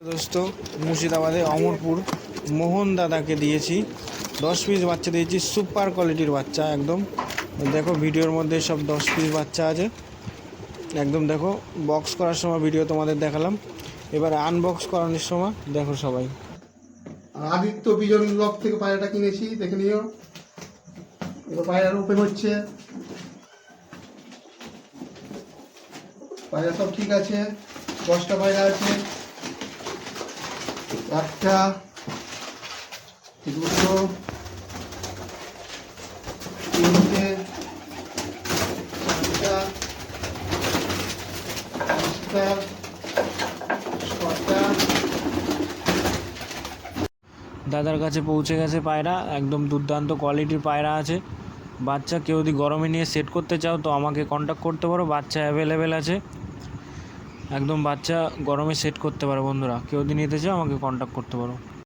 দোস্ত মুর্শিদাবাদে অমরপুর মোহন দাদাকে দিয়েছি 10 পিস বাচ্চা দিয়েছি, সুপার কোয়ালিটির বাচ্চা একদম। দেখো ভিডিওর মধ্যে সব 10 পিস বাচ্চা আছে একদম। দেখো বক্স করার সময় ভিডিও তোমাদের দেখালাম, এবার আনবক্স করানোর সময় দেখো সবাই। আদিত্য বিজন ব্লক থেকে পায়রাটা কিনেছি, দেখে নিও। এবার পায়রার ওপেন হচ্ছে। পায়রা সব ঠিক আছে, 10টা পায়রা আছে। 1টা 2টো 3টে 4টা 5টা 6টা। দাদার কাছে পৌঁছে গেছে পায়রা, একদম দুর্দান্ত কোয়ালিটির পায়রা আছে। বাচ্চা কেউ যদি গরমে নিয়ে সেট করতে চাও তো আমাকে কন্ট্যাক্ট করতে পারো, বাচ্চা অ্যাভেলেবেল আছে একদম। বাচ্চা গরমে সেট করতে পারো বন্ধুরা, কেউ যদি নিতে চাও আমাকে কন্ট্যাক্ট করতে পারো।